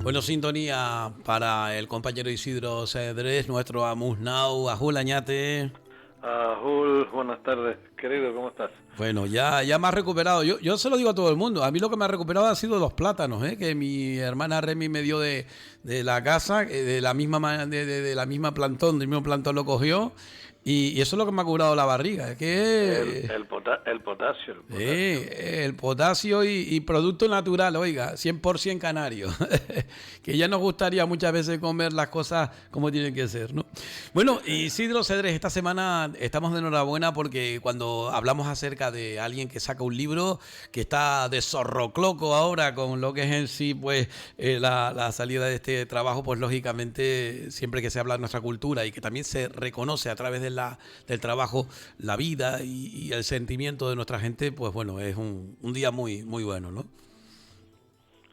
Bueno, sintonía para el compañero Isidro Cedrés, nuestro Amusnau, Ajul Añate. Ajul, buenas tardes, querido, ¿cómo estás? Bueno, ya me ha recuperado. Yo se lo digo a todo el mundo. A mí lo que me ha recuperado ha sido los plátanos, que mi hermana Remy me dio de la casa, de la misma de la misma plantón, del mismo plantón lo cogió. Y eso es lo que me ha curado la barriga. Es que El potasio. el potasio y producto natural, oiga, 100% canario. Que ya nos gustaría muchas veces comer las cosas como tienen que ser, ¿no? Bueno, Isidro Cedrés, esta semana estamos de enhorabuena porque cuando hablamos acerca de alguien que saca un libro que está de zorrocloco ahora con lo que es en sí, pues la salida de este trabajo, pues lógicamente siempre que se habla de nuestra cultura y que también se reconoce a través de del trabajo la vida y el sentimiento de nuestra gente, pues bueno, es un día muy bueno, ¿no?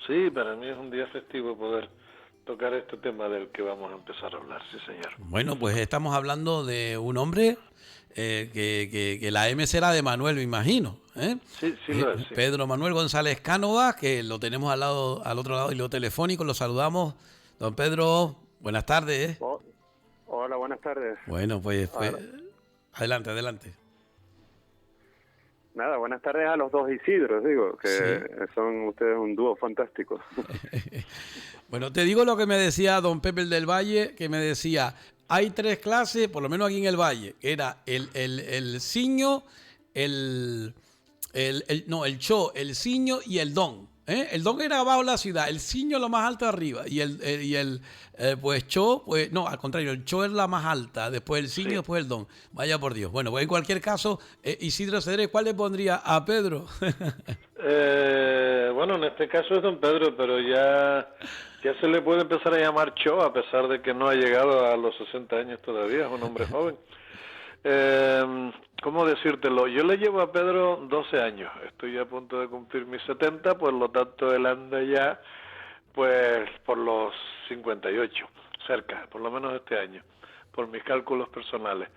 Sí, para mí es un día festivo poder tocar este tema del que vamos a empezar a hablar, sí señor. Bueno, pues estamos hablando de un hombre que la M será de Manuel, me imagino. Sí, sí lo es, sí. Pedro Manuel González Cánovas, que lo tenemos al otro lado y lo telefónico, lo saludamos. Don Pedro, buenas tardes. Oh, hola, buenas tardes. Bueno, pues Hola. adelante. Nada, buenas tardes a los dos Isidros, digo, que Sí. son ustedes un dúo fantástico. Bueno, te digo lo que me decía don Pepe del Valle, que me decía, hay 3 clases, por lo menos aquí en el Valle, que era el ciño, el cho, el ciño y el don. El don era abajo de la ciudad, el ciño lo más alto arriba y pues cho, pues no, al contrario, el cho es la más alta, después el ciño, Sí. después el don. Vaya por Dios. Bueno, pues en cualquier caso, Isidro Cedrés, ¿cuál le pondría a Pedro? Bueno, en este caso es don Pedro, pero ya se le puede empezar a llamar Cho, a pesar de que no ha llegado a los 60 años todavía, es un hombre joven. ¿Cómo decírtelo? Yo le llevo a Pedro 12 años, estoy a punto de cumplir mis 70, por lo tanto él anda ya pues por los 58, cerca, por lo menos este año, por mis cálculos personales.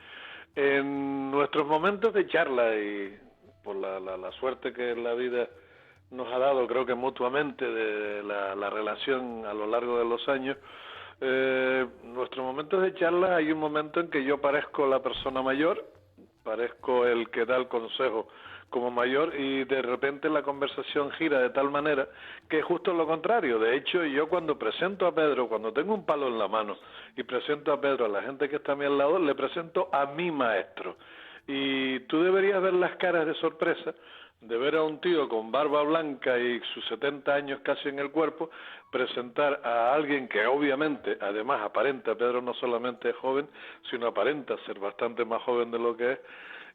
En nuestros momentos de charla y por la suerte que la vida nos ha dado, creo que mutuamente, de la relación a lo largo de los años, nuestros momentos de charla hay un momento en que yo parezco la persona mayor, parezco el que da el consejo como mayor y de repente la conversación gira de tal manera que es justo lo contrario. De hecho, yo cuando presento a Pedro, cuando tengo un palo en la mano y presento a Pedro a la gente que está a mi al lado, le presento a mi maestro. Y tú deberías ver las caras de sorpresa de ver a un tío con barba blanca y sus 70 años casi en el cuerpo, presentar a alguien que obviamente, además aparenta, Pedro no solamente es joven, sino aparenta ser bastante más joven de lo que es,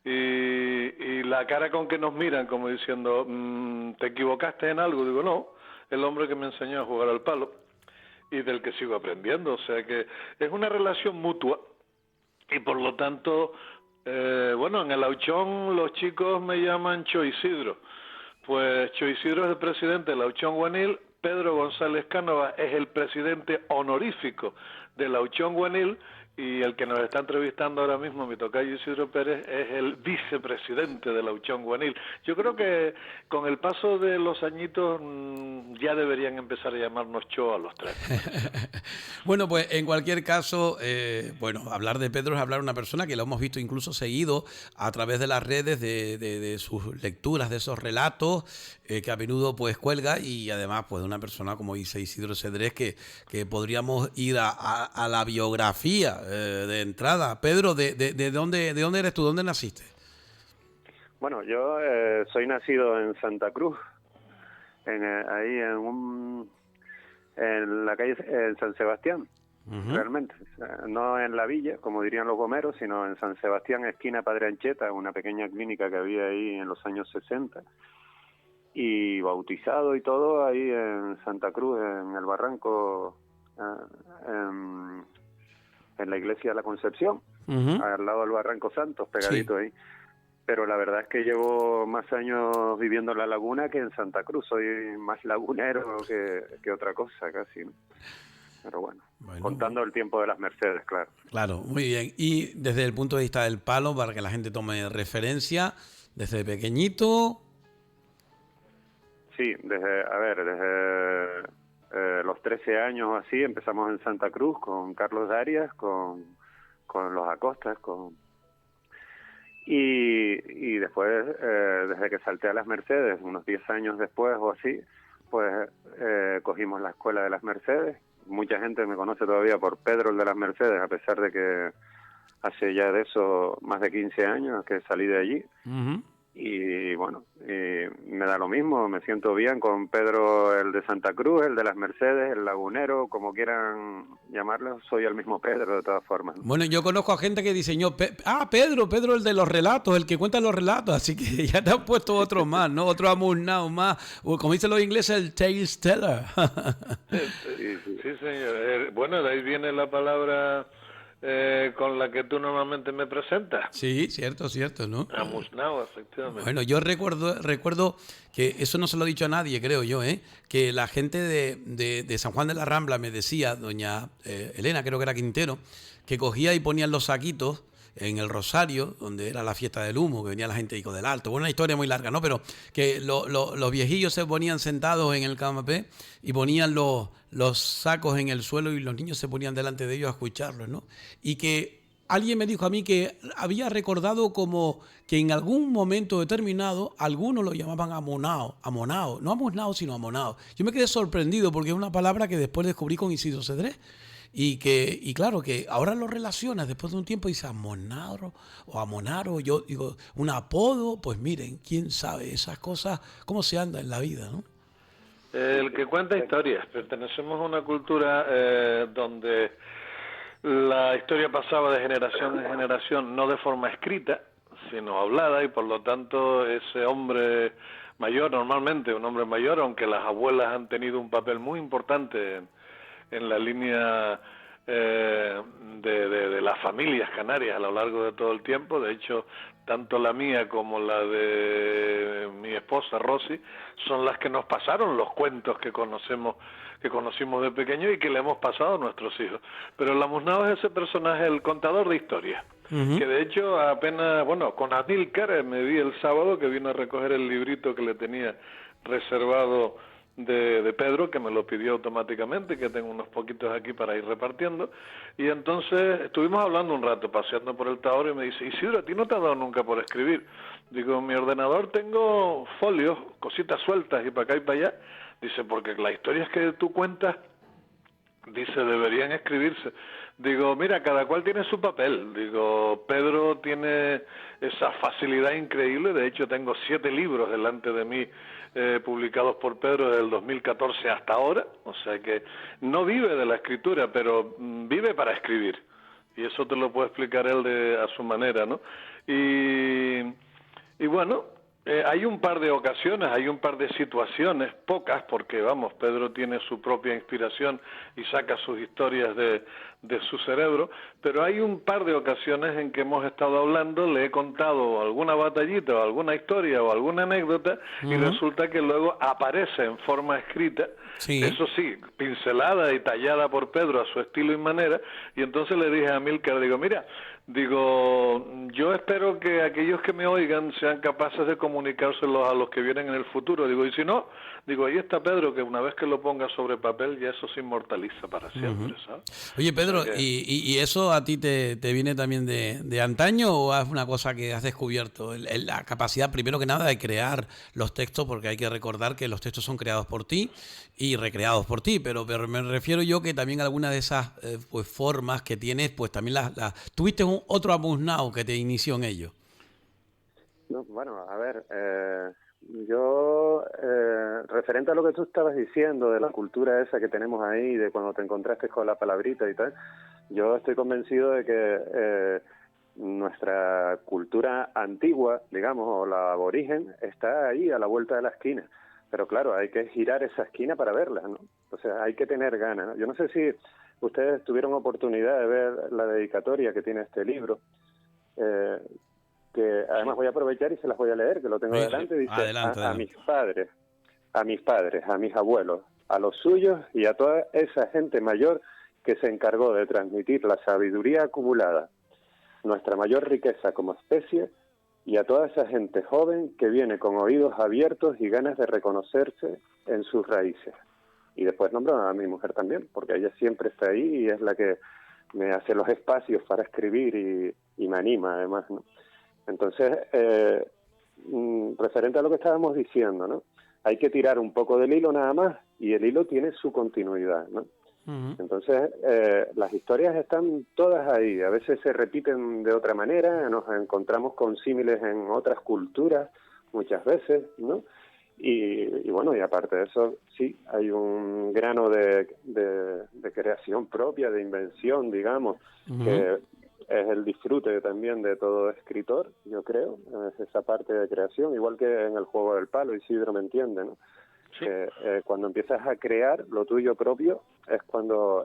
y la cara con que nos miran como diciendo, ¿te equivocaste en algo? Digo, no, el hombre que me enseñó a jugar al palo y del que sigo aprendiendo, o sea que es una relación mutua y por lo tanto, bueno, en el Auchón los chicos me llaman Cho Isidro. Pues Cho Isidro es el presidente del Auchón Guanil, Pedro González Cánovas es el presidente honorífico del Auchón Guanil y el que nos está entrevistando ahora mismo, mi tocayo Isidro Pérez, es el vicepresidente del Auchón Guanil. Yo creo que con el paso de los añitos ya deberían empezar a llamarnos Cho a los 3. Bueno, pues en cualquier caso, bueno, hablar de Pedro es hablar de una persona que lo hemos visto incluso seguido a través de las redes de sus lecturas, de esos relatos que a menudo pues cuelga y además pues de una persona como dice Isidro Cedrés que podríamos ir a la biografía de entrada. Pedro, ¿de dónde eres tú? ¿Dónde naciste? Bueno, yo soy nacido en Santa Cruz, ahí en la calle en San Sebastián, realmente. O sea, no en la villa, como dirían los gomeros, sino en San Sebastián, esquina Padre Ancheta, una pequeña clínica que había ahí en los años 60. Y bautizado y todo ahí en Santa Cruz, en el Barranco, en la iglesia de la Concepción, al lado del Barranco Santos, pegadito ahí. Pero la verdad es que llevo más años viviendo en la laguna que en Santa Cruz. Soy más lagunero que otra cosa, casi, ¿no? Pero bueno, contando el tiempo de las Mercedes, claro. Claro, muy bien. Y desde el punto de vista del palo, para que la gente tome referencia, desde pequeñito... Sí, desde los 13 años o así, empezamos en Santa Cruz con Carlos Darias, con los Acostas, y después, desde que salté a las Mercedes, unos 10 años después o así, pues cogimos la escuela de las Mercedes. Mucha gente me conoce todavía por Pedro el de las Mercedes, a pesar de que hace ya de eso más de 15 años que salí de allí. Uh-huh. Y bueno, me da lo mismo, me siento bien con Pedro el de Santa Cruz, el de las Mercedes, el lagunero, como quieran llamarlo, soy el mismo Pedro de todas formas. Bueno, yo conozco a gente que diseñó, Pedro el de los relatos, el que cuenta los relatos, así que ya te han puesto otro más, ¿no? Otro amuznado más, o como dicen los ingleses, el tales teller. Sí, señor. Bueno, de ahí viene la palabra con la que tú normalmente me presentas. Sí, cierto, ¿no? Amuznado, efectivamente. Bueno, yo recuerdo que eso no se lo he dicho a nadie, creo yo, que la gente de San Juan de la Rambla me decía, doña Elena, creo que era Quintero, que cogía y ponían los saquitos en el Rosario, donde era la fiesta del humo, que venía la gente del Alto. Bueno, una historia muy larga, ¿no? Pero que los viejillos se ponían sentados en el canapé y ponían los sacos en el suelo y los niños se ponían delante de ellos a escucharlos, ¿no? Y que alguien me dijo a mí que había recordado como que en algún momento determinado algunos lo llamaban amonao, no amonao, sino amonao. Yo me quedé sorprendido porque es una palabra que después descubrí con Isidro Cedrés. Y claro, que ahora lo relacionas después de un tiempo y dices amonaro o amonaro, yo digo, un apodo, pues miren, quién sabe esas cosas, cómo se anda en la vida, ¿no? El que cuenta historias. Pertenecemos a una cultura donde la historia pasaba de generación en generación, no de forma escrita, sino hablada, y por lo tanto ese hombre mayor, normalmente un hombre mayor, aunque las abuelas han tenido un papel muy importante en la línea de las familias canarias a lo largo de todo el tiempo. De hecho, tanto la mía como la de mi esposa Rosy son las que nos pasaron los cuentos que conocimos de pequeño y que le hemos pasado a nuestros hijos. Pero el amuznado es ese personaje, el contador de historias, que de hecho apenas, bueno, con Amílcar me vi el sábado, que vino a recoger el librito que le tenía reservado de Pedro, que me lo pidió automáticamente, que tengo unos poquitos aquí para ir repartiendo, y entonces estuvimos hablando un rato, paseando por el Taoro, y me dice, Isidro, ¿a ti no te ha dado nunca por escribir? Digo, en mi ordenador tengo folios, cositas sueltas, y para acá y para allá. Dice, porque las historias que tú cuentas, dice, deberían escribirse. Digo, mira, cada cual tiene su papel. Digo, Pedro tiene esa facilidad increíble, de hecho tengo 7 libros delante de mí, publicados por Pedro desde el 2014 hasta ahora, o sea que no vive de la escritura, pero vive para escribir, y eso te lo puede explicar él a su manera, ¿no? Y bueno, hay un par de ocasiones, hay un par de situaciones, pocas, porque vamos, Pedro tiene su propia inspiración y saca sus historias de su cerebro, pero hay un par de ocasiones en que hemos estado hablando, le he contado alguna batallita o alguna historia o alguna anécdota, y resulta que luego aparece en forma escrita, sí. Eso sí, pincelada y tallada por Pedro a su estilo y manera, y entonces le dije a Amílcar, digo, mira, yo espero que aquellos que me oigan sean capaces de comunicárselos a los que vienen en el futuro. Digo, y si no, digo, ahí está Pedro, que una vez que lo ponga sobre papel ya eso se inmortaliza para siempre, ¿sabes? Oye, Pedro, ¿y eso a ti te viene también de antaño o es una cosa que has descubierto? La capacidad, primero que nada, de crear los textos, porque hay que recordar que los textos son creados por ti y recreados por ti, pero me refiero yo que también alguna de esas pues formas que tienes, pues también tuviste otro amuznado que te inició en ello. No, bueno, a ver, yo, referente a lo que tú estabas diciendo de la cultura esa que tenemos ahí, de cuando te encontraste con la palabrita y tal, yo estoy convencido de que nuestra cultura antigua, digamos, o la aborigen, está ahí a la vuelta de la esquina. Pero claro, hay que girar esa esquina para verla, ¿no? O sea, hay que tener ganas, ¿no? Yo no sé si ustedes tuvieron oportunidad de ver la dedicatoria que tiene este libro, que además voy a aprovechar y se las voy a leer, que lo tengo delante. Dice, adelante. A mis padres, a mis abuelos, a los suyos y a toda esa gente mayor que se encargó de transmitir la sabiduría acumulada, nuestra mayor riqueza como especie, y a toda esa gente joven que viene con oídos abiertos y ganas de reconocerse en sus raíces. Y después nombro a mi mujer también, porque ella siempre está ahí y es la que me hace los espacios para escribir y me anima además, ¿no? Entonces, referente a lo que estábamos diciendo, ¿no? Hay que tirar un poco del hilo nada más y el hilo tiene su continuidad, ¿no? Entonces, las historias están todas ahí, a veces se repiten de otra manera, nos encontramos con símiles en otras culturas muchas veces, ¿no? Y bueno, y aparte de eso, sí, hay un grano de creación propia, de invención, digamos, que es el disfrute también de todo escritor, yo creo, es esa parte de creación, igual que en el juego del palo, Isidro me entiende, ¿no? Sí. Cuando empiezas a crear lo tuyo propio es cuando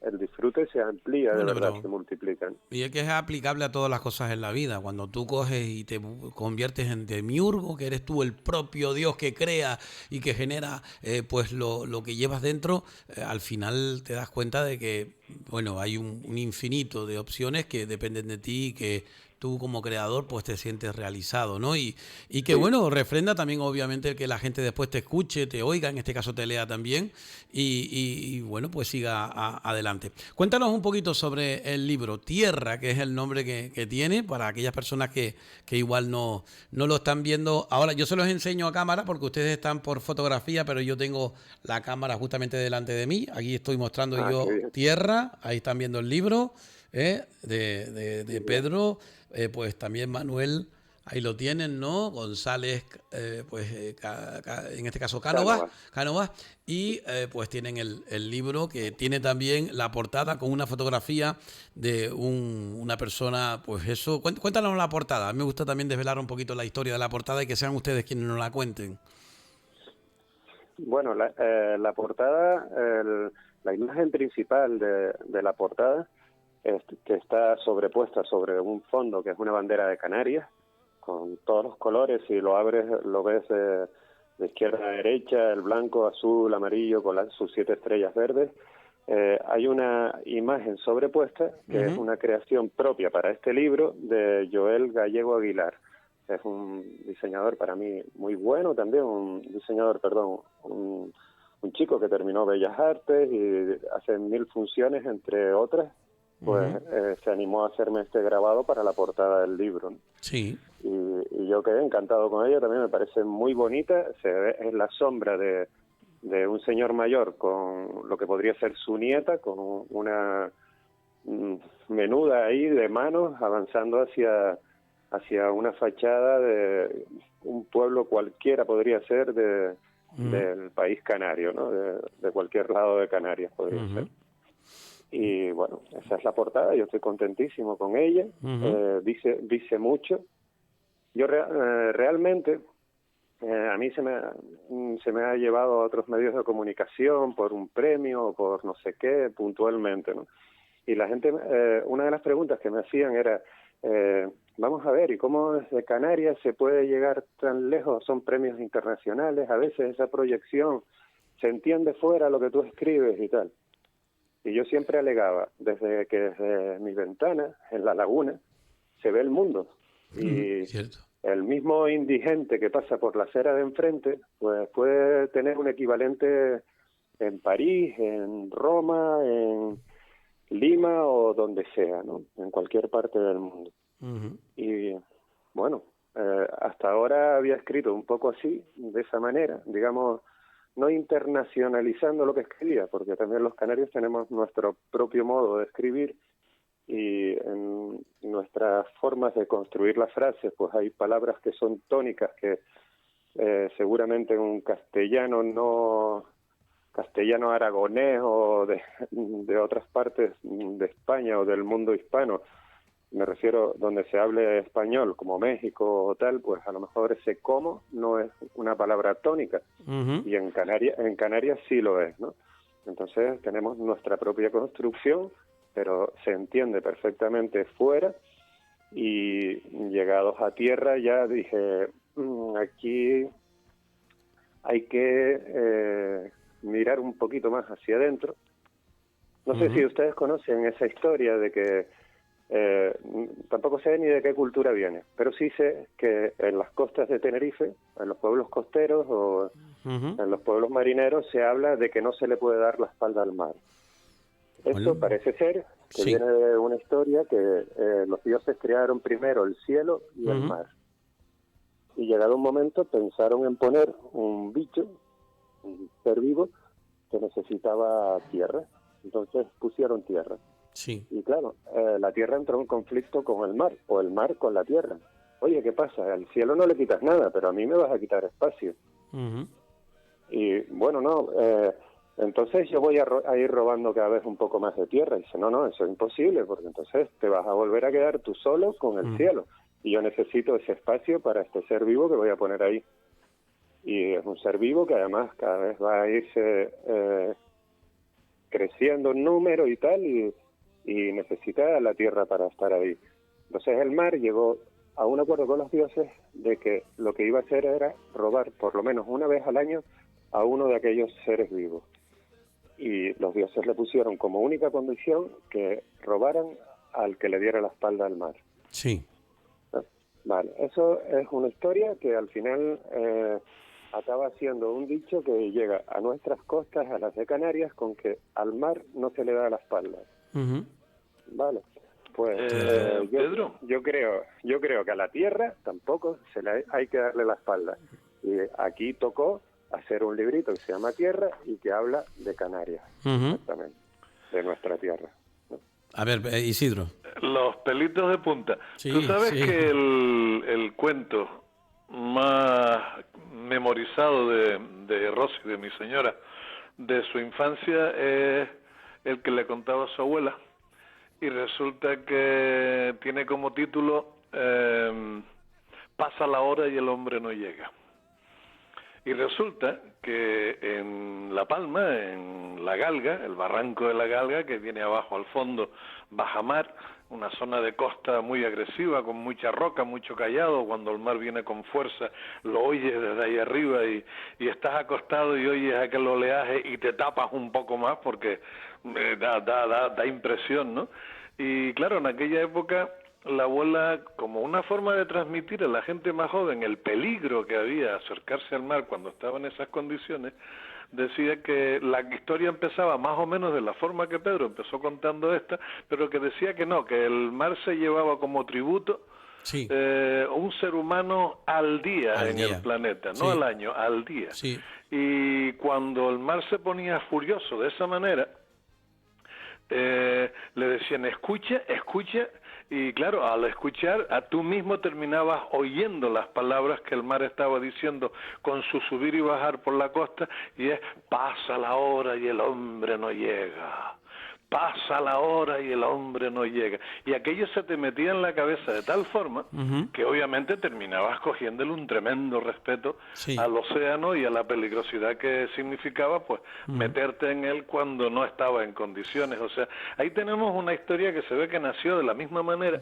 el disfrute se amplía, de verdad, se multiplica. Y es que es aplicable a todas las cosas en la vida. Cuando tú coges y te conviertes en demiurgo, que eres tú el propio Dios que crea y que genera pues lo que llevas dentro, al final te das cuenta de que bueno, hay un infinito de opciones que dependen de ti y que tú como creador pues te sientes realizado, ¿no? Y que bueno, refrenda también obviamente que la gente después te escuche, te oiga, en este caso te lea también y bueno, pues siga adelante. Cuéntanos un poquito sobre el libro Tierra, que es el nombre que tiene, para aquellas personas que igual no lo están viendo. Ahora yo se los enseño a cámara porque ustedes están por fotografía, pero yo tengo la cámara justamente delante de mí. Aquí estoy mostrando yo Tierra, ahí están viendo el libro de Pedro. Pues también Manuel, ahí lo tienen, ¿no? González, en este caso Cánovas, y pues tienen el libro que tiene también la portada con una fotografía de una persona, pues eso, cuéntanos la portada. A mí me gusta también desvelar un poquito la historia de la portada y que sean ustedes quienes nos la cuenten. Bueno, la portada, la imagen principal de la portada, que está sobrepuesta sobre un fondo que es una bandera de Canarias con todos los colores, si lo abres lo ves de izquierda a derecha, el blanco, azul, amarillo con sus 7 estrellas verdes. Hay una imagen sobrepuesta que es una creación propia para este libro de Joel Gallego Aguilar. Es un diseñador para mí muy bueno también, un chico que terminó Bellas Artes y hace 1000 funciones, entre otras. Pues se animó a hacerme este grabado para la portada del libro, ¿no? Sí. Y yo quedé encantado con ella, también me parece muy bonita, se ve en la sombra de un señor mayor con lo que podría ser su nieta, con una menuda ahí de manos avanzando hacia una fachada de un pueblo cualquiera, podría ser del país canario, ¿no? De cualquier lado de Canarias podría ser. Y bueno, esa es la portada, yo estoy contentísimo con ella, dice mucho. Yo realmente, a mí se me ha llevado a otros medios de comunicación por un premio o por no sé qué, puntualmente, ¿no? Y la gente, una de las preguntas que me hacían era, vamos a ver, ¿y cómo desde Canarias se puede llegar tan lejos? Son premios internacionales, a veces esa proyección se entiende fuera lo que tú escribes y tal. Y yo siempre alegaba, desde mi ventana, en la laguna, se ve el mundo. Y el mismo indigente que pasa por la acera de enfrente, pues puede tener un equivalente en París, en Roma, en Lima o donde sea, ¿no? En cualquier parte del mundo. Y bueno, hasta ahora había escrito un poco así, de esa manera, digamos, no internacionalizando lo que escribía, porque también los canarios tenemos nuestro propio modo de escribir y en nuestras formas de construir las frases, pues hay palabras que son tónicas que seguramente en un castellano aragonés o de otras partes de España o del mundo hispano, me refiero donde se hable español, como México o tal, pues a lo mejor ese como no es una palabra tónica, y en Canarias sí lo es, ¿no? Entonces tenemos nuestra propia construcción, pero se entiende perfectamente fuera, y llegados a tierra ya dije, aquí hay que mirar un poquito más hacia adentro. No sé si ustedes conocen esa historia de que tampoco sé ni de qué cultura viene, pero sí sé que en las costas de Tenerife, en los pueblos costeros o En los pueblos marineros se habla de que no se le puede dar la espalda al mar. Esto parece ser que viene de una historia que los dioses crearon primero el cielo y el mar. Y llegado un momento pensaron en poner un bicho, un ser vivo, que necesitaba tierra. Entonces pusieron tierra. Sí. Y claro, la tierra entró en conflicto con el mar, o el mar con la tierra. Oye, ¿qué pasa? Al cielo no le quitas nada, pero a mí me vas a quitar espacio. Y bueno, no, entonces yo voy a ir robando cada vez un poco más de tierra. Y dice, no, eso es imposible, porque entonces te vas a volver a quedar tú solo con el cielo. Y yo necesito ese espacio para este ser vivo que voy a poner ahí. Y es un ser vivo que además cada vez va a irse creciendo en número y tal, y necesita la tierra para estar ahí. Entonces el mar llegó a un acuerdo con los dioses de que lo que iba a hacer era robar por lo menos una vez al año a uno de aquellos seres vivos. Y los dioses le pusieron como única condición que robaran al que le diera la espalda al mar. Sí. Vale, eso es una historia que al final acaba siendo un dicho que llega a nuestras costas, a las de Canarias, con que al mar no se le da la espalda. Vale, pues Pedro, yo creo que a la tierra tampoco hay que darle la espalda. Y aquí tocó hacer un librito que se llama Tierra y que habla de Canarias, exactamente, de nuestra tierra. A ver, Isidro. Los pelitos de punta. Sí, Tú sabes sí. que el cuento más memorizado de Rosy, de mi señora, de su infancia, es el que le contaba a su abuela. Y resulta que tiene como título Pasa la hora y el hombre no llega. Y resulta que en La Palma, en La Galga, el barranco de La Galga, que viene abajo al fondo, bajamar, una zona de costa muy agresiva, con mucha roca, mucho callado, cuando el mar viene con fuerza, lo oyes desde ahí arriba y estás acostado y oyes aquel oleaje y te tapas un poco más porque da impresión, ¿no? Y claro, en aquella época la abuela, como una forma de transmitir a la gente más joven el peligro que había acercarse al mar cuando estaba en esas condiciones, decía que la historia empezaba más o menos de la forma que Pedro empezó contando esta, pero que decía que no, que el mar se llevaba como tributo un ser humano al día en el planeta, no al año, al día. Sí. Y cuando el mar se ponía furioso de esa manera, le decían escucha, y claro, al escuchar, tú mismo terminabas oyendo las palabras que el mar estaba diciendo con su subir y bajar por la costa, y es, pasa la hora y el hombre no llega. Pasa la hora y el hombre no llega. Y aquello se te metía en la cabeza de tal forma que obviamente terminabas cogiéndole un tremendo respeto al océano y a la peligrosidad que significaba pues meterte en él cuando no estaba en condiciones. O sea, ahí tenemos una historia que se ve que nació de la misma manera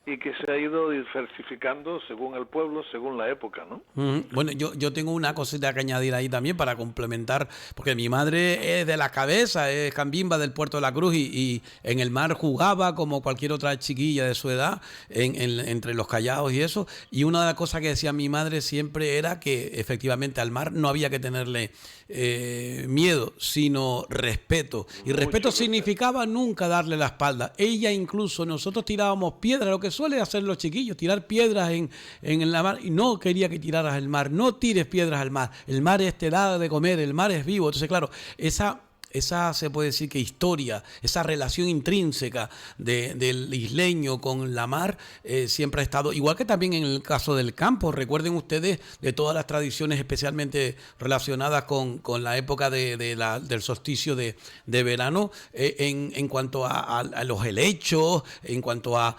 y que se ha ido diversificando según el pueblo, según la época, ¿no? Bueno, yo tengo una cosita que añadir ahí también para complementar, porque mi madre es de la cabeza, es cambimba del Puerto de la Cruz y en el mar jugaba como cualquier otra chiquilla de su edad, entre los callados y eso, y una de las cosas que decía mi madre siempre era que efectivamente al mar no había que tenerle miedo, sino respeto. Y respeto significaba nunca darle la espalda. Ella incluso, nosotros tirábamos piedras, lo que suele hacer los chiquillos, tirar piedras en la mar, y no quería que tiraras al mar, no tires piedras al mar, el mar te da de comer, el mar es vivo. Entonces, claro, esa se puede decir que historia, esa relación intrínseca del isleño con la mar siempre ha estado, igual que también en el caso del campo. Recuerden ustedes de todas las tradiciones especialmente relacionadas con la época del solsticio de verano, en cuanto a los helechos, en cuanto a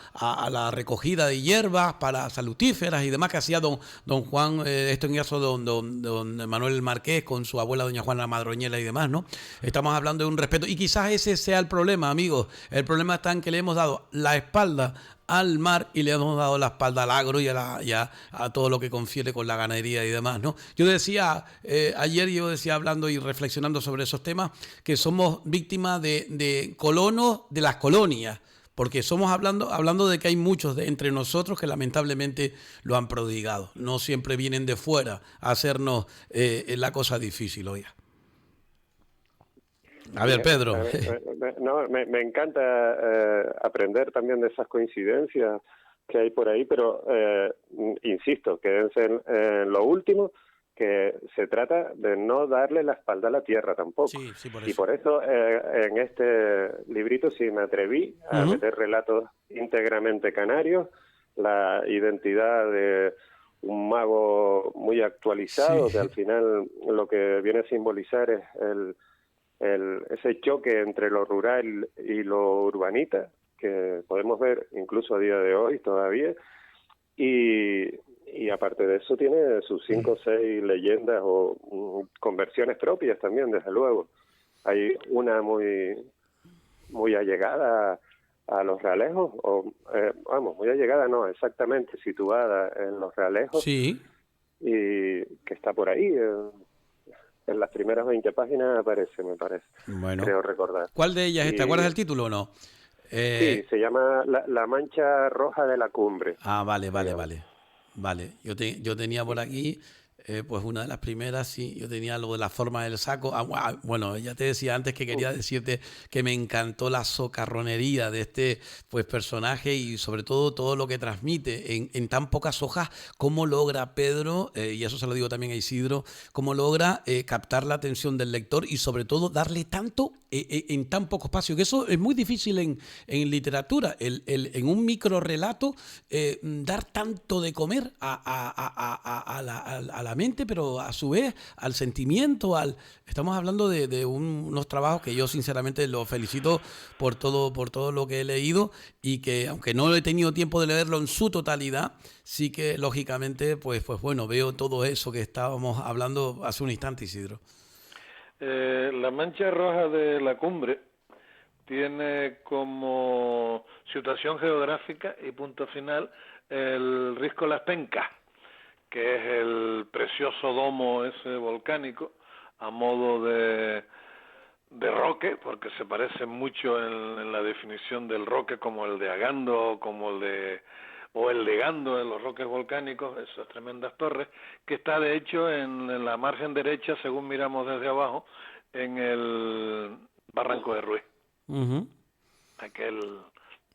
la recogida de hierbas para salutíferas y demás que hacía don Juan, esto en caso don Manuel Marqués con su abuela doña Juana Madroñela y demás, ¿no? Estamos hablando de un respeto y quizás ese sea el problema, amigos. El problema está en que le hemos dado la espalda al mar y le hemos dado la espalda al agro y a todo lo que confiere con la ganadería y demás, ¿no? Yo decía, ayer hablando y reflexionando sobre esos temas, que somos víctimas de colonos de las colonias. porque somos hablando de que hay muchos entre nosotros que lamentablemente lo han prodigado. No siempre vienen de fuera a hacernos la cosa difícil, oiga. A ver, Pedro. No, me encanta aprender también de esas coincidencias que hay por ahí, pero insisto, quédense en lo último, que se trata de no darle la espalda a la tierra tampoco. Sí, por eso. Y por eso en este librito sí me atreví a meter relatos íntegramente canarios, la identidad de un mago muy actualizado, que al final lo que viene a simbolizar es ese choque entre lo rural y lo urbanita, que podemos ver incluso a día de hoy todavía, y aparte de eso tiene sus 5 o 6 leyendas o conversiones propias también, desde luego. Hay una muy allegada a los realejos, muy allegada no, exactamente situada en los realejos, sí, y que está por ahí, en las primeras 20 páginas aparece, me parece, bueno, creo recordar. ¿Cuál de ellas está? ¿Acuerdas el título o no? Sí, se llama la Mancha Roja de la Cumbre. Vale. Yo tenía por aquí, pues una de las primeras, sí, yo tenía lo de la forma del saco. Bueno, ya te decía antes que quería decirte que me encantó la socarronería de este pues personaje y sobre todo lo que transmite en tan pocas hojas, cómo logra Pedro, y eso se lo digo también a Isidro, cómo logra captar la atención del lector y sobre todo darle tanto en tan poco espacio, que eso es muy difícil en literatura, en un micro relato dar tanto de comer a la mente, pero a su vez al sentimiento, estamos hablando de unos trabajos que yo sinceramente los felicito por todo lo que he leído y que aunque no he tenido tiempo de leerlo en su totalidad, sí que lógicamente pues bueno, veo todo eso que estábamos hablando hace un instante, Isidro. La Mancha Roja de la Cumbre tiene como situación geográfica y punto final el Risco Las Pencas, que es el precioso domo ese volcánico a modo de roque, porque se parece mucho en la definición del roque como el de Agando, como el de Gando, de los roques volcánicos, esas tremendas torres, que está de hecho en la margen derecha, según miramos desde abajo, en el Barranco de Ruiz. Aquel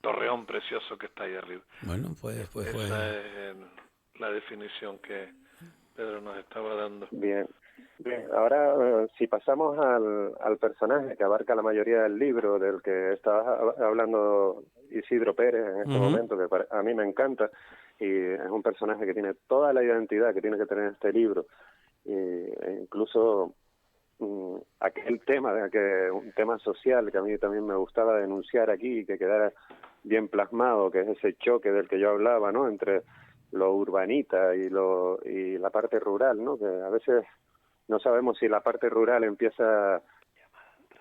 torreón precioso que está ahí arriba. Bueno, pues esa es la definición que Pedro nos estaba dando. Bien. Ahora si pasamos al personaje que abarca la mayoría del libro, del que estabas hablando, Isidro Pérez, en este momento, que a mí me encanta, y es un personaje que tiene toda la identidad que tiene que tener este libro, e incluso aquel tema, un tema social que a mí también me gustaba denunciar aquí y que quedara bien plasmado, que es ese choque del que yo hablaba, ¿no?, entre lo urbanita y la parte rural, ¿no?, que a veces no sabemos si la parte rural empieza...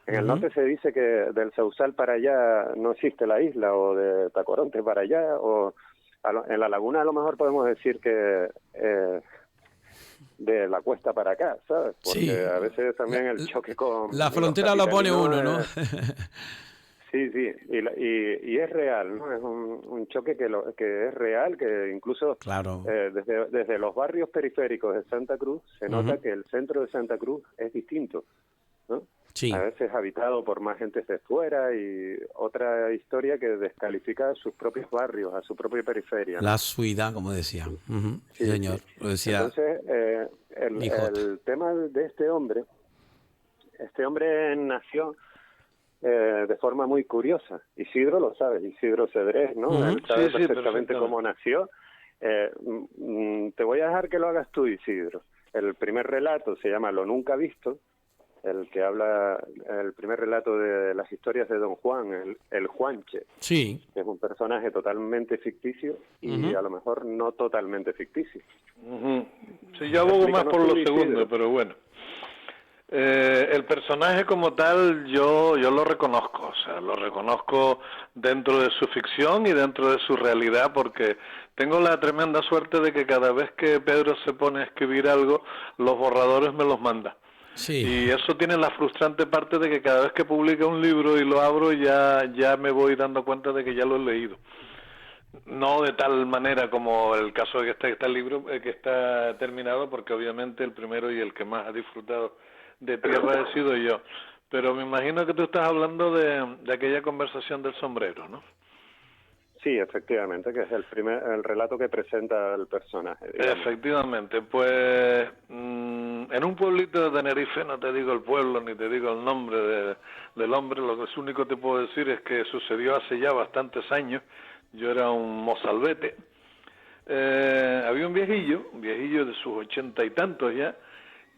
En el norte se dice que del Sausal para allá no existe la isla, o de Tacoronte para allá, o en la laguna a lo mejor podemos decir que de la cuesta para acá, ¿sabes? Porque sí, a veces también el choque con... La frontera lo pone uno, ¿no? Sí, y es real, ¿no? Es un choque que es real, que incluso claro. Desde los barrios periféricos de Santa Cruz se nota que el centro de Santa Cruz es distinto, ¿no? Sí. A veces habitado por más gente de fuera, y otra historia que descalifica a sus propios barrios, a su propia periferia, ¿no? La ciudad, como decía. Sí, señor. Lo decía. Entonces, el tema de este hombre nació de forma muy curiosa. Isidro lo sabe, Isidro Cedrés, ¿no? Él sabe perfectamente cómo nació. Te voy a dejar que lo hagas tú, Isidro. El primer relato se llama Lo Nunca Visto, el que habla, el primer relato de las historias de Don Juan, el Juanche. Sí. Que es un personaje totalmente ficticio y a lo mejor no totalmente ficticio. Sí, yo abogo más por lo segundo, pero bueno. El personaje como tal yo lo reconozco, o sea, lo reconozco dentro de su ficción y dentro de su realidad, porque tengo la tremenda suerte de que cada vez que Pedro se pone a escribir algo, los borradores me los manda. Sí. Y eso tiene la frustrante parte de que cada vez que publica un libro y lo abro ya me voy dando cuenta de que ya lo he leído. No de tal manera como el caso de que está el libro, que está terminado, porque obviamente el primero y el que más ha disfrutado de Tierra he sido yo. Pero me imagino que tú estás hablando de aquella conversación del sombrero, ¿no? Sí, efectivamente, que es el relato que presenta el personaje, digamos. Efectivamente, pues en un pueblito de Tenerife, no te digo el pueblo ni te digo el nombre del hombre, lo único que te puedo decir es que sucedió hace ya bastantes años. Yo era un mozalbete. Había un viejillo de sus 80 y tantos ya,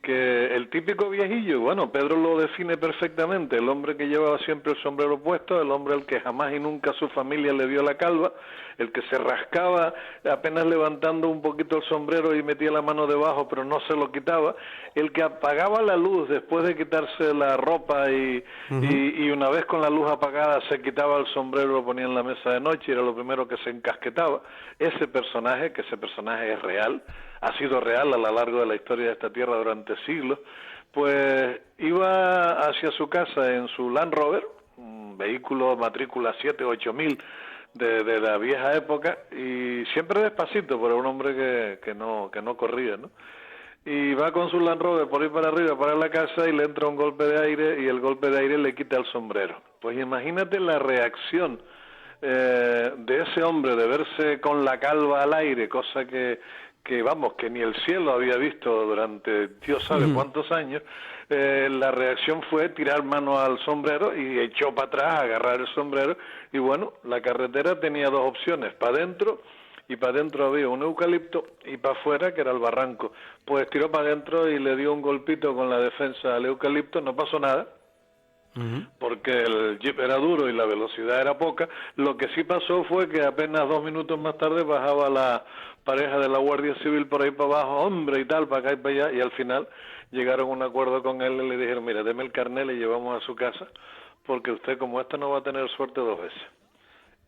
que el típico viejillo, bueno, Pedro lo define perfectamente, el hombre que llevaba siempre el sombrero puesto, el hombre al que jamás y nunca su familia le vio la calva, el que se rascaba apenas levantando un poquito el sombrero y metía la mano debajo, pero no se lo quitaba, el que apagaba la luz después de quitarse la ropa y una vez con la luz apagada se quitaba el sombrero, lo ponía en la mesa de noche y era lo primero que se encasquetaba. Ese personaje es real, ha sido real a lo largo de la historia de esta tierra durante siglos, pues iba hacia su casa en su Land Rover, un vehículo matrícula 7 o 8000 de la vieja época, y siempre despacito, pero un hombre que no corría, ¿no? Y va con su Land Rover por ahí para arriba, para la casa, y le entra un golpe de aire, y el golpe de aire le quita el sombrero. Pues imagínate la reacción de ese hombre de verse con la calva al aire, cosa que vamos, que ni el cielo había visto durante Dios sabe cuántos años. La reacción fue tirar mano al sombrero y echó para atrás, agarrar el sombrero, y bueno, la carretera tenía dos opciones, para adentro, y para adentro había un eucalipto, y para afuera, que era el barranco. Pues tiró para adentro y le dio un golpito con la defensa al eucalipto, no pasó nada, porque el jeep era duro y la velocidad era poca. Lo que sí pasó fue que apenas 2 minutos más tarde bajaba la pareja de la Guardia Civil por ahí para abajo, hombre y tal, para acá y para allá, y al final llegaron a un acuerdo con él y le dijeron, mira, deme el carnet, le llevamos a su casa, porque usted como esto no va a tener suerte 2 veces.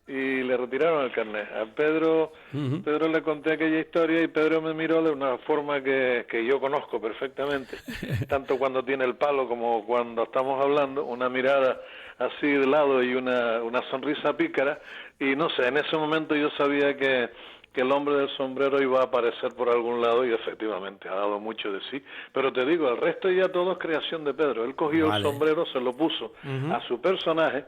Y le retiraron el carnet. A Pedro le conté aquella historia y Pedro me miró de una forma que yo conozco perfectamente, tanto cuando tiene el palo como cuando estamos hablando, una mirada así de lado y una sonrisa pícara, y no sé, en ese momento yo sabía que el hombre del sombrero iba a aparecer por algún lado, y efectivamente ha dado mucho de sí, pero te digo, el resto ya todo es creación de Pedro. Él cogió el sombrero, se lo puso a su personaje,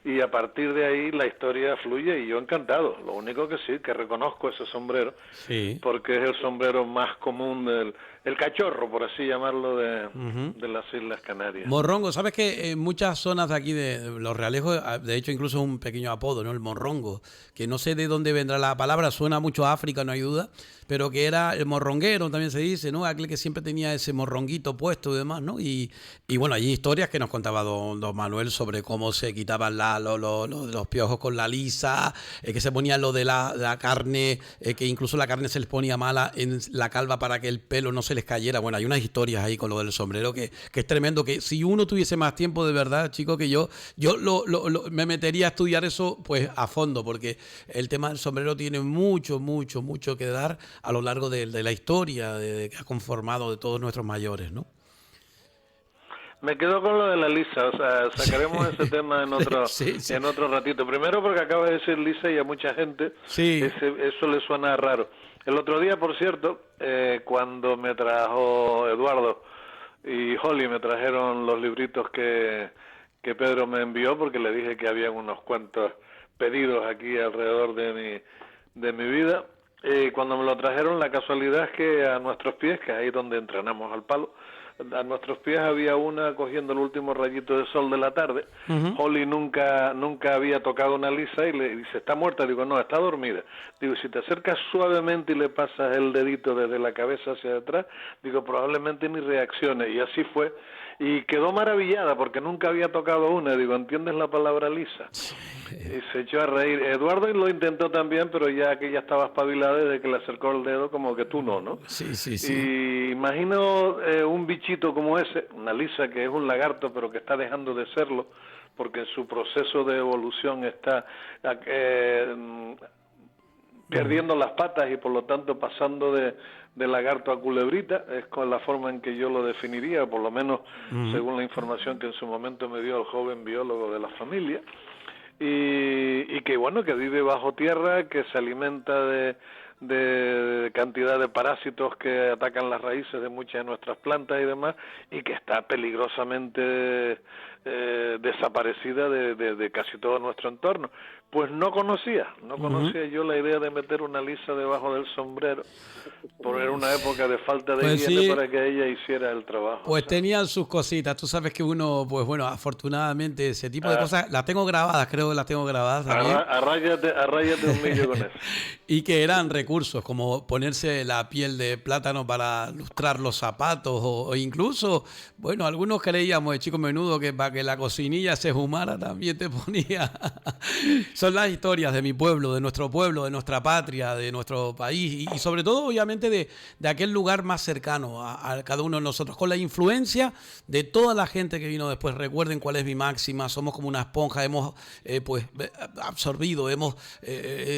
y a partir de ahí la historia fluye, y yo encantado. Lo único que sí, que reconozco ese sombrero, porque es el sombrero más común el cachorro, por así llamarlo, de las Islas Canarias. Morrongo, ¿sabes que en muchas zonas de aquí de Los Realejos, de hecho incluso es un pequeño apodo, ¿no? El morrongo, que no sé de dónde vendrá la palabra, suena mucho a África, no hay duda, pero que era el morronguero, también se dice, ¿no? Aquel que siempre tenía ese morronguito puesto y demás, ¿no? Y bueno, hay historias que nos contaba don Manuel sobre cómo se quitaban los piojos con la lisa, que se ponía lo de la carne, que incluso la carne se les ponía mala en la calva para que el pelo no se les cayera. Bueno, hay unas historias ahí con lo del sombrero que es tremendo, que si uno tuviese más tiempo, de verdad, chico, que yo me metería a estudiar eso pues a fondo, porque el tema del sombrero tiene mucho que dar a lo largo de la historia que ha conformado de todos nuestros mayores, ¿no? Me quedo con lo de la lisa, o sea, sacaremos ese tema en otro en otro ratito. Primero porque acabas de decir lisa y a mucha gente eso le suena raro. El otro día, por cierto, cuando me trajo Eduardo y Holly, me trajeron los libritos que Pedro me envió, porque le dije que habían unos cuantos pedidos aquí alrededor de mi vida. Cuando me lo trajeron, la casualidad es que a nuestros pies, que es ahí donde entrenamos al palo, a nuestros pies había una cogiendo el último rayito de sol de la tarde. Holly nunca había tocado una lisa y le dice, ¿está muerta? Digo, no, está dormida. Digo, si te acercas suavemente y le pasas el dedito desde la cabeza hacia atrás, digo, probablemente ni reaccione. Y así fue. Y quedó maravillada porque nunca había tocado una. Digo, ¿entiendes la palabra lisa? Y se echó a reír. Eduardo lo intentó también, pero ya que ya estaba espabilada desde que le acercó el dedo, como que tú no. Sí. Y imagino un bichito como ese, una lisa que es un lagarto, pero que está dejando de serlo, porque en su proceso de evolución está perdiendo las patas y por lo tanto pasando de lagarto a culebrita, es con la forma en que yo lo definiría, por lo menos según la información que en su momento me dio el joven biólogo de la familia, y que bueno, que vive bajo tierra, que se alimenta de cantidad de parásitos que atacan las raíces de muchas de nuestras plantas y demás, y que está peligrosamente desaparecida de casi todo nuestro entorno. Pues no conocía yo la idea de meter una lisa debajo del sombrero, porque era una época de falta de higiene para que ella hiciera el trabajo. Pues tenían sus cositas, tú sabes que uno, pues bueno, afortunadamente ese tipo de cosas las tengo grabadas, creo que las tengo grabadas también. Arráyate un millo con eso. Y que eran recursos como ponerse la piel de plátano para lustrar los zapatos o incluso, bueno, algunos creíamos de Chico Menudo que para que la cocinilla se esfumara también te ponía. Son las historias de mi pueblo, de nuestra patria, de nuestro país y sobre todo obviamente de aquel lugar más cercano a cada uno de nosotros, con la influencia de toda la gente que vino después. Recuerden cuál es mi máxima: somos como una esponja, hemos absorbido, hemos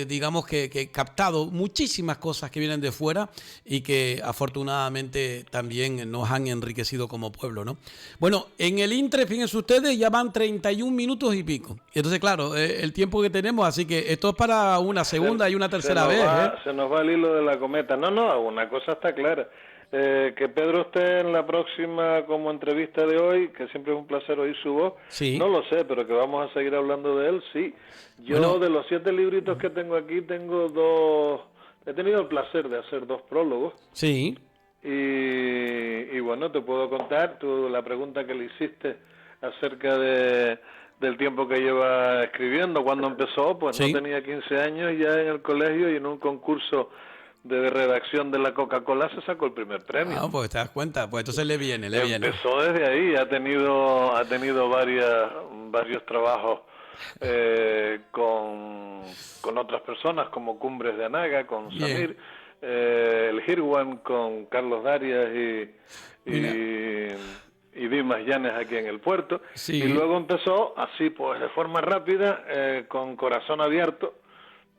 digamos que captado muchísimas cosas que vienen de fuera y que afortunadamente también nos han enriquecido como pueblo, ¿no? Bueno, en el intre, fíjense ustedes, ya van 31 minutos y pico. Entonces, claro, el tiempo que tenemos, así que esto es para una segunda y una tercera vez. Se nos va el hilo de la cometa. No, una cosa está clara. Que Pedro esté en la próxima como entrevista de hoy, que siempre es un placer oír su voz, sí. No lo sé, pero que vamos a seguir hablando de él, sí. Yo de los 7 libritos que tengo aquí, tengo 2, he tenido el placer de hacer 2 prólogos. Sí. Y bueno, te puedo contar, la pregunta que le hiciste acerca del tiempo que lleva escribiendo, cuando empezó, pues no tenía 15 años, ya en el colegio y en un concurso de redacción de la Coca-Cola se sacó el primer premio. Ah, pues te das cuenta, pues entonces le viene. Empezó desde ahí, ha tenido varios trabajos con otras personas, como Cumbres de Anaga, con Samir, el Hirwan, con Carlos Darias y Dimas Llanes aquí en el puerto. Sí. Y luego empezó así, pues de forma rápida, con Corazón Abierto,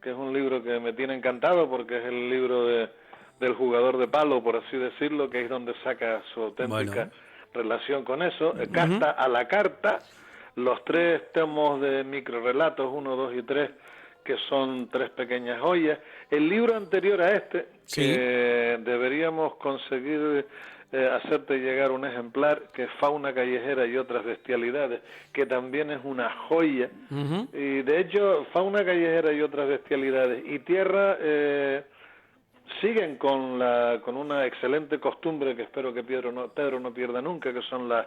que es un libro que me tiene encantado porque es el libro del jugador de palo, por así decirlo, que es donde saca su auténtica relación con eso. Carta a la carta, los 3 tomos de microrelatos, 1, 2 y 3, que son 3 pequeñas joyas. El libro anterior a este, que deberíamos conseguir hacerte llegar un ejemplar, que es Fauna callejera y otras bestialidades, que también es una joya. Y de hecho, Fauna callejera y otras bestialidades y Tierra siguen con una excelente costumbre que espero que Pedro no pierda nunca, que son las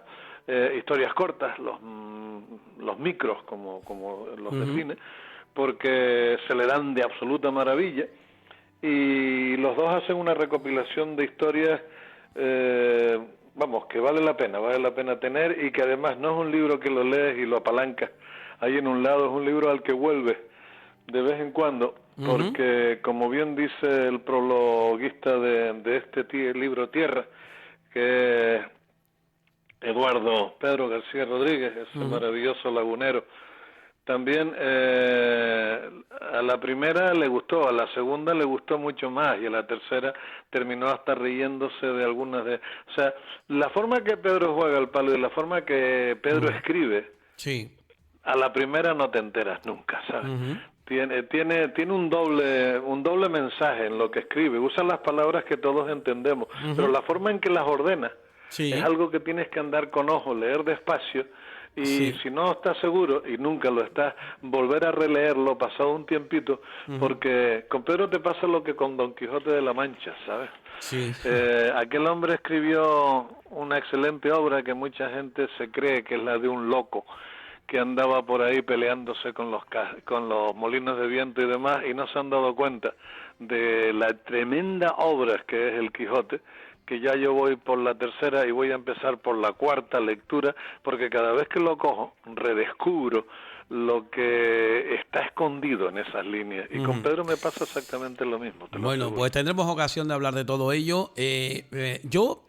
historias cortas, los micros, como los define, porque se le dan de absoluta maravilla, y los dos hacen una recopilación de historias que vale la pena tener, y que además no es un libro que lo lees y lo apalancas ahí en un lado, es un libro al que vuelves de vez en cuando, porque como bien dice el prologuista de este libro Tierra, que es Pedro García Rodríguez, ese maravilloso lagunero, también a la primera le gustó, a la segunda le gustó mucho más, y a la tercera terminó hasta riéndose de algunas de... O sea, la forma que Pedro juega el palo y la forma que Pedro escribe, a la primera no te enteras nunca, ¿sabes? Tiene un doble mensaje en lo que escribe, usa las palabras que todos entendemos, pero la forma en que las ordena es algo que tienes que andar con ojo, leer despacio. Y si no estás seguro, y nunca lo estás, volver a releerlo pasado un tiempito, porque con Pedro te pasa lo que con Don Quijote de la Mancha, ¿sabes? Aquel hombre escribió una excelente obra que mucha gente se cree que es la de un loco que andaba por ahí peleándose con los molinos de viento y demás, y no se han dado cuenta de la tremenda obra que es el Quijote, que ya yo voy por la tercera y voy a empezar por la cuarta lectura, porque cada vez que lo cojo redescubro lo que está escondido en esas líneas, y con Pedro me pasa exactamente lo mismo. Bueno, pues tendremos ocasión de hablar de todo ello. Yo,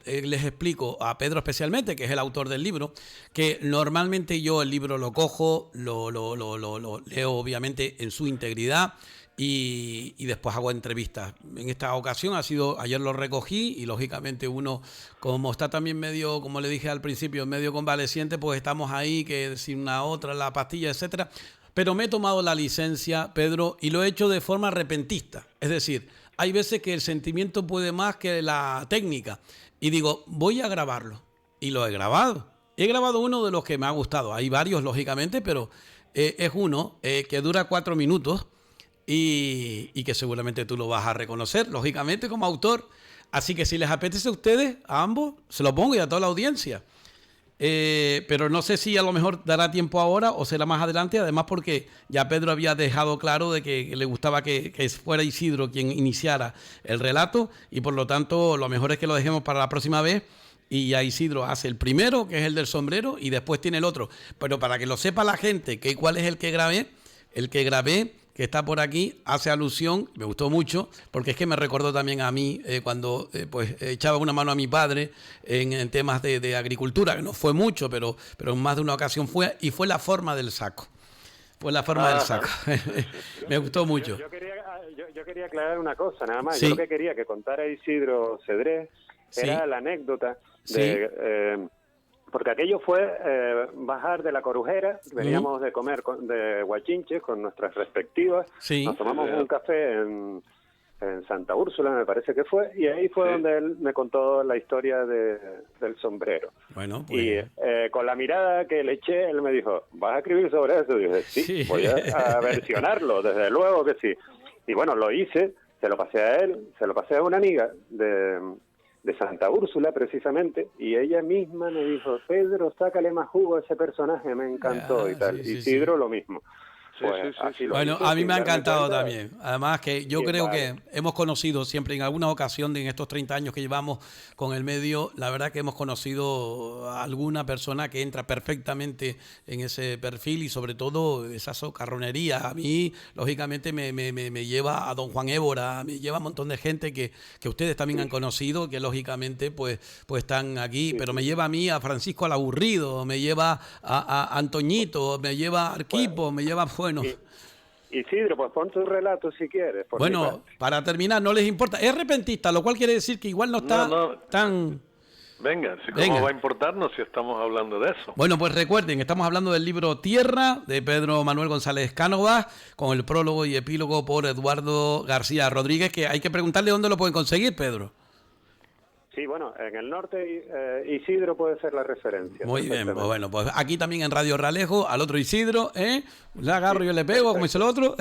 les explico a Pedro especialmente, que es el autor del libro, que normalmente yo el libro lo cojo, lo leo obviamente en su integridad, y después hago entrevistas. En esta ocasión ayer lo recogí y lógicamente uno, como está también medio, como le dije al principio, medio convaleciente, pues estamos ahí, que sin una otra, la pastilla, etcétera. Pero me he tomado la licencia, Pedro, y lo he hecho de forma repentista. Es decir, hay veces que el sentimiento puede más que la técnica. Y digo, voy a grabarlo. Y lo he grabado. He grabado uno de los que me ha gustado. Hay varios, lógicamente, pero es uno que dura 4 minutos y que seguramente tú lo vas a reconocer, lógicamente, como autor. Así que si les apetece a ustedes, a ambos, se lo pongo y a toda la audiencia. Pero no sé si a lo mejor dará tiempo ahora o será más adelante, además porque ya Pedro había dejado claro de que le gustaba que fuera Isidro quien iniciara el relato y por lo tanto lo mejor es que lo dejemos para la próxima vez y ya Isidro hace el primero, que es el del sombrero, y después tiene el otro. Pero para que lo sepa la gente, que cuál es el que grabé, que está por aquí, hace alusión, me gustó mucho, porque es que me recordó también a mí cuando pues echaba una mano a mi padre en temas de agricultura, que no fue mucho, pero en más de una ocasión fue, y fue la forma del saco. Fue la forma del saco. Me gustó mucho. Yo quería aclarar una cosa, nada más. Sí. Yo lo que quería que contara Isidro Cedrés era Sí. la anécdota de... porque aquello fue bajar de la Corujera, veníamos de comer de Guachinches con nuestras respectivas, Sí. nos tomamos un café en Santa Úrsula, me parece que fue, y ahí fue donde él me contó la historia del sombrero. Bueno, pues... Y con la mirada que le eché, él me dijo, ¿vas a escribir sobre eso? Y dije, sí, voy a versionarlo, desde luego que sí. Y bueno, lo hice, se lo pasé a él, se lo pasé a una amiga de Santa Úrsula precisamente, y ella misma me dijo, Pedro, sácale más jugo a ese personaje, me encantó y tal. Isidro lo mismo. Pues, bueno, a mí me ha encantado también. Además que yo creo que hemos conocido siempre en alguna ocasión en estos 30 años que llevamos con el medio, la verdad que hemos conocido a alguna persona que entra perfectamente en ese perfil y sobre todo esa socarronería. A mí, lógicamente, me lleva a don Juan Évora, me lleva a un montón de gente que ustedes también han conocido, que lógicamente pues están aquí, pero me lleva a mí, a Francisco Alaburrido, me lleva a Antoñito, me lleva a Arquipo, me lleva... Bueno. Isidro, pues pon tu relato si quieres. Bueno, para terminar, no les importa. Es repentista, lo cual quiere decir que igual no está tan... Venga, ¿cómo va a importarnos si estamos hablando de eso? Bueno, pues recuerden, estamos hablando del libro Tierra, de Pedro Manuel González Cánovas, con el prólogo y epílogo por Eduardo García Rodríguez, que hay que preguntarle dónde lo pueden conseguir, Pedro. Sí, bueno, en el norte Isidro puede ser la referencia. Muy bien, pues bueno, pues aquí también en Radio Ralejo, al otro Isidro, le agarro y yo le pego, como dice el otro.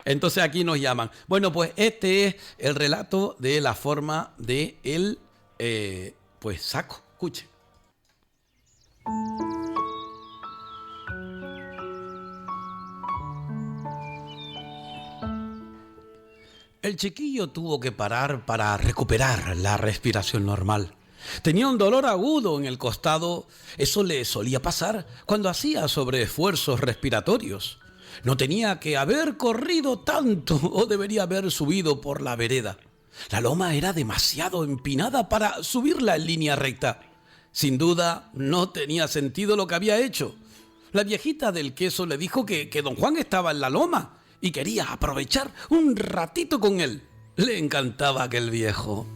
Entonces aquí nos llaman. Bueno, pues este es el relato de la forma de el pues saco. Escuche. El chiquillo tuvo que parar para recuperar la respiración normal. Tenía un dolor agudo en el costado. Eso le solía pasar cuando hacía sobreesfuerzos respiratorios. No tenía que haber corrido tanto o debería haber subido por la vereda. La loma era demasiado empinada para subirla en línea recta. Sin duda, no tenía sentido lo que había hecho. La viejita del queso le dijo que don Juan estaba en la loma y quería aprovechar un ratito con él. Le encantaba aquel viejo.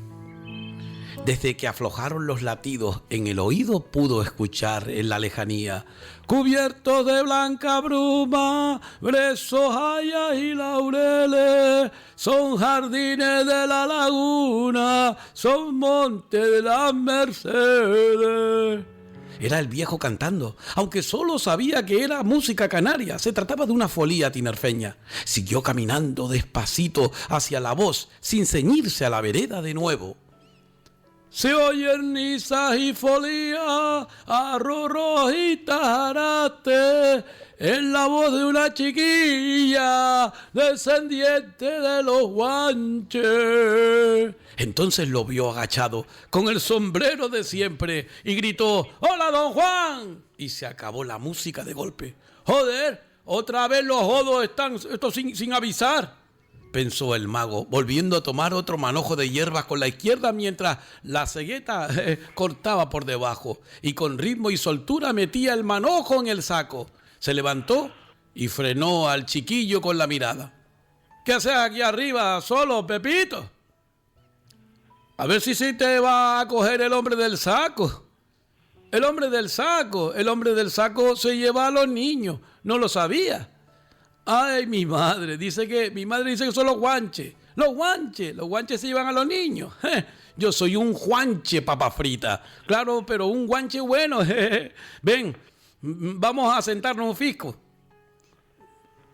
Desde que aflojaron los latidos en el oído pudo escuchar en la lejanía: cubiertos de blanca bruma, brezos, hayas y laureles, son jardines de la laguna, son montes de las Mercedes. Era el viejo cantando, aunque solo sabía que era música canaria. Se trataba de una folía tinerfeña. Siguió caminando despacito hacia la voz, sin ceñirse a la vereda de nuevo. Se oyen nisas y folías, arroros y tajarate, en la voz de una chiquilla descendiente de los Guanches. Entonces lo vio agachado, con el sombrero de siempre, y gritó: ¡Hola, don Juan! Y se acabó la música de golpe. ¡Joder! Otra vez los jodos están sin avisar, pensó el mago, volviendo a tomar otro manojo de hierbas con la izquierda mientras la cegueta cortaba por debajo y con ritmo y soltura metía el manojo en el saco. Se levantó y frenó al chiquillo con la mirada. ¿Qué haces aquí arriba solo, Pepito? A ver si te va a coger el hombre del saco. El hombre del saco se lleva a los niños. No lo sabía. Ay, mi madre dice que son los guanches. Los guanches se llevan a los niños. Yo soy un guanche, papa frita. Claro, pero un guanche bueno. Ven, vamos a sentarnos un fisco.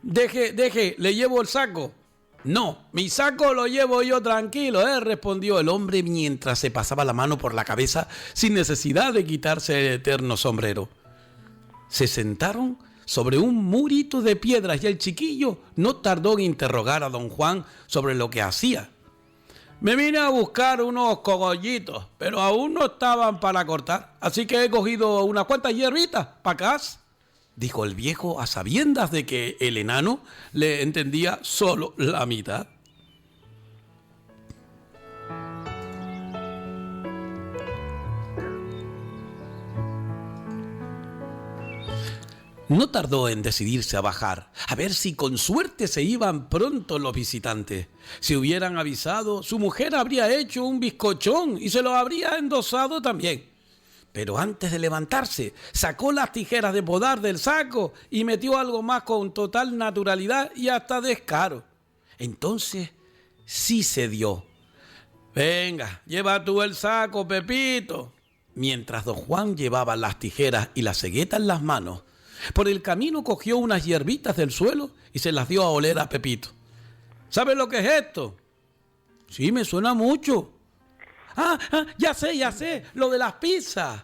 Deje, le llevo el saco. No, mi saco lo llevo yo tranquilo, respondió el hombre mientras se pasaba la mano por la cabeza sin necesidad de quitarse el eterno sombrero. Se sentaron sobre un murito de piedras y el chiquillo no tardó en interrogar a don Juan sobre lo que hacía. Me vine a buscar unos cogollitos, pero aún no estaban para cortar, así que he cogido unas cuantas hierbitas para casa, dijo el viejo a sabiendas de que el enano le entendía solo la mitad. No tardó en decidirse a bajar, a ver si con suerte se iban pronto los visitantes. Si hubieran avisado, su mujer habría hecho un bizcochón y se lo habría endosado también. Pero antes de levantarse, sacó las tijeras de podar del saco y metió algo más con total naturalidad y hasta descaro. Entonces sí se dio. Venga, lleva tú el saco, Pepito. Mientras don Juan llevaba las tijeras y la cegueta en las manos, por el camino cogió unas hierbitas del suelo y se las dio a oler a Pepito. ¿Sabes lo que es esto? Sí, me suena mucho. Ya sé, lo de las pizzas.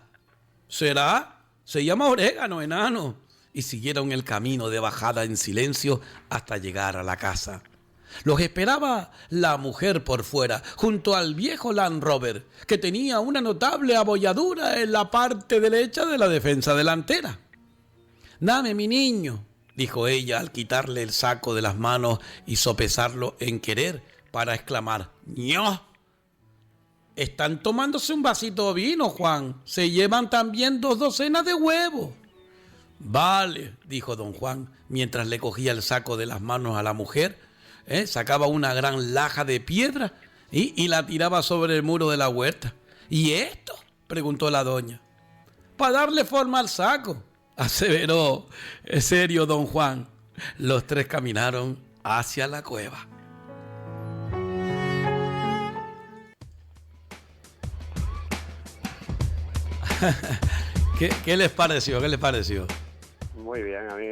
¿Será? Se llama orégano, enano. Y siguieron el camino de bajada en silencio hasta llegar a la casa. Los esperaba la mujer por fuera, junto al viejo Land Rover, que tenía una notable abolladura en la parte derecha de la defensa delantera. Dame, mi niño, dijo ella al quitarle el saco de las manos y sopesarlo en querer para exclamar, ¡ño! Están tomándose un vasito de vino, Juan. Se llevan también 2 docenas de huevos. Vale, dijo don Juan, mientras le cogía el saco de las manos a la mujer, sacaba una gran laja de piedra y la tiraba sobre el muro de la huerta. ¿Y esto? Preguntó la doña. Para darle forma al saco, aseveró serio don Juan. Los tres caminaron hacia la cueva. ¿Qué les pareció? Muy bien, a mí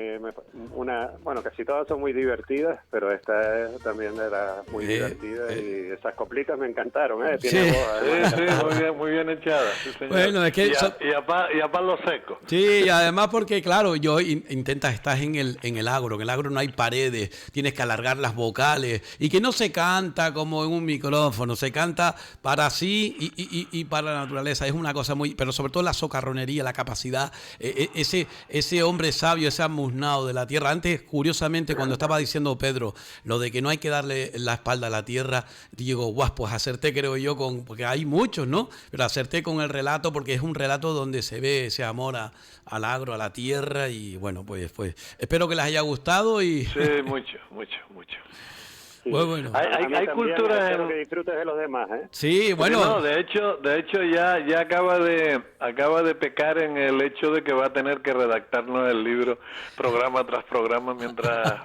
casi todas son muy divertidas, pero esta es también de las muy divertidas y esas coplitas me encantaron, Tiene voz, muy bien echada, sí, señor. Bueno, es que y a palo seco. Sí, y además porque claro, estás en el agro, en el agro no hay paredes, tienes que alargar las vocales y que no se canta como en un micrófono, se canta para sí y para la naturaleza, es una cosa pero sobre todo la socarronería, la capacidad, ese hombre sabio, ese amuznado de la tierra. Antes, curiosamente, cuando estaba diciendo Pedro lo de que no hay que darle la espalda a la tierra, digo, pues acerté, creo yo, porque hay muchos, ¿no? Pero acerté con el relato porque es un relato donde se ve ese amor al agro, a la tierra y bueno, pues espero que les haya gustado y... Sí, mucho. Sí. Bueno. Hay culturas que disfrutes de los demás, Sí, bueno. No, de hecho ya acaba de pecar en el hecho de que va a tener que redactarnos el libro programa tras programa mientras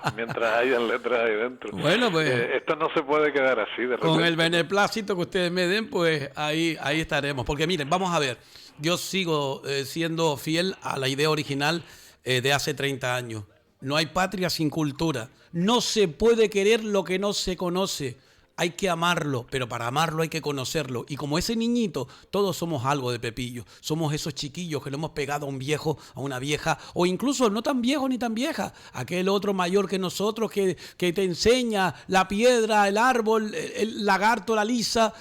hayan letras ahí dentro. Bueno, pues esto no se puede quedar así de repente. Con el beneplácito que ustedes me den, pues ahí estaremos. Porque miren, vamos a ver, yo sigo siendo fiel a la idea original de hace 30 años. No hay patria sin cultura. No se puede querer lo que no se conoce. Hay que amarlo, pero para amarlo hay que conocerlo. Y como ese niñito, todos somos algo de Pepillo. Somos esos chiquillos que le hemos pegado a un viejo, a una vieja, o incluso no tan viejo ni tan vieja. Aquel otro mayor que nosotros que te enseña la piedra, el árbol, el lagarto, la lisa.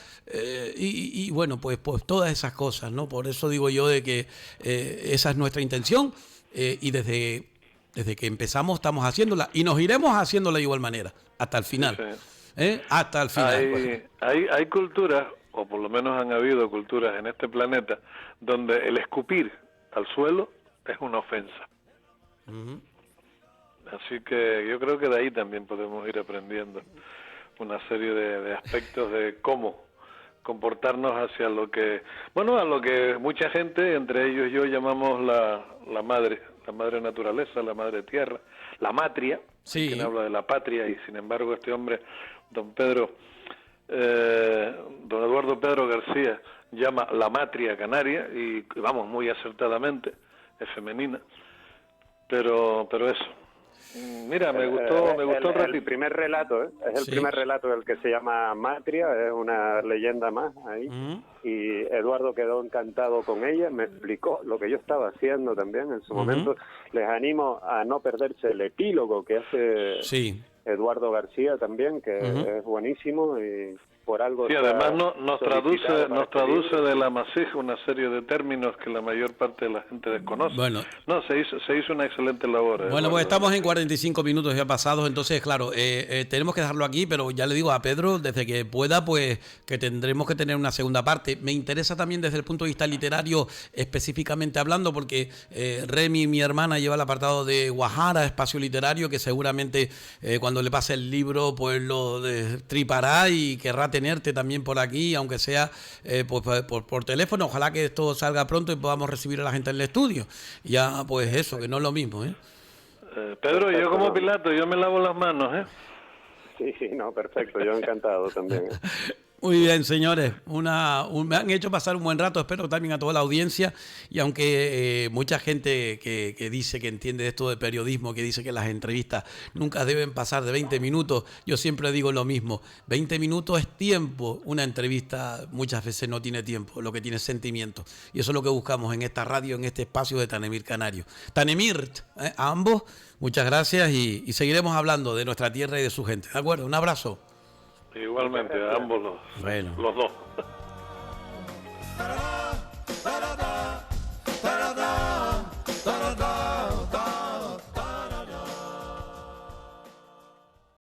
Y bueno, pues todas esas cosas, ¿no? Por eso digo yo de que esa es nuestra intención y desde que empezamos estamos haciéndola y nos iremos haciéndola de igual manera, hasta el final. Sí. Hasta el final. Hay culturas, o por lo menos han habido culturas en este planeta, donde el escupir al suelo es una ofensa. Así que yo creo que de ahí también podemos ir aprendiendo una serie de aspectos de cómo comportarnos hacia lo que, bueno, a lo que mucha gente, entre ellos yo, llamamos la madre naturaleza, la madre tierra, la matria, sí. Quien habla de la patria, y sin embargo este hombre, don Eduardo Pedro García, llama la matria canaria, y vamos, muy acertadamente, es femenina, pero eso. Mira, me gustó el primer relato, es el primer relato del que se llama Matria, es una leyenda más ahí, y Eduardo quedó encantado con ella, me explicó lo que yo estaba haciendo también en su momento. Les animo a no perderse el epílogo que hace Eduardo García también, que es buenísimo, y por algo... Sí, además nos traduce de la masija una serie de términos que la mayor parte de la gente desconoce. Bueno, no, se hizo una excelente labor. Bueno, pues estamos en 45 minutos ya pasados, entonces, claro, tenemos que dejarlo aquí, pero ya le digo a Pedro, desde que pueda, pues que tendremos que tener una segunda parte. Me interesa también desde el punto de vista literario, específicamente hablando, porque Remy, mi hermana, lleva el apartado de Guajara, espacio literario, que seguramente cuando le pase el libro, pues lo destripará y querrá tenerte también por aquí, aunque sea pues, por teléfono. Ojalá que esto salga pronto y podamos recibir a la gente en el estudio. Ya, pues eso, que no es lo mismo, Pedro, yo como Pilato, yo me lavo las manos, Sí, no, perfecto, yo encantado también. Muy bien, señores, me han hecho pasar un buen rato, espero también a toda la audiencia, y aunque mucha gente que dice que entiende esto de periodismo, que dice que las entrevistas nunca deben pasar de 20 minutos, yo siempre digo lo mismo, 20 minutos es tiempo, una entrevista muchas veces no tiene tiempo, lo que tiene es sentimiento, y eso es lo que buscamos en esta radio, en este espacio de Tanemir Canario. Tanemir, a ambos, muchas gracias, y seguiremos hablando de nuestra tierra y de su gente, ¿de acuerdo? Un abrazo. Igualmente, a ambos los dos.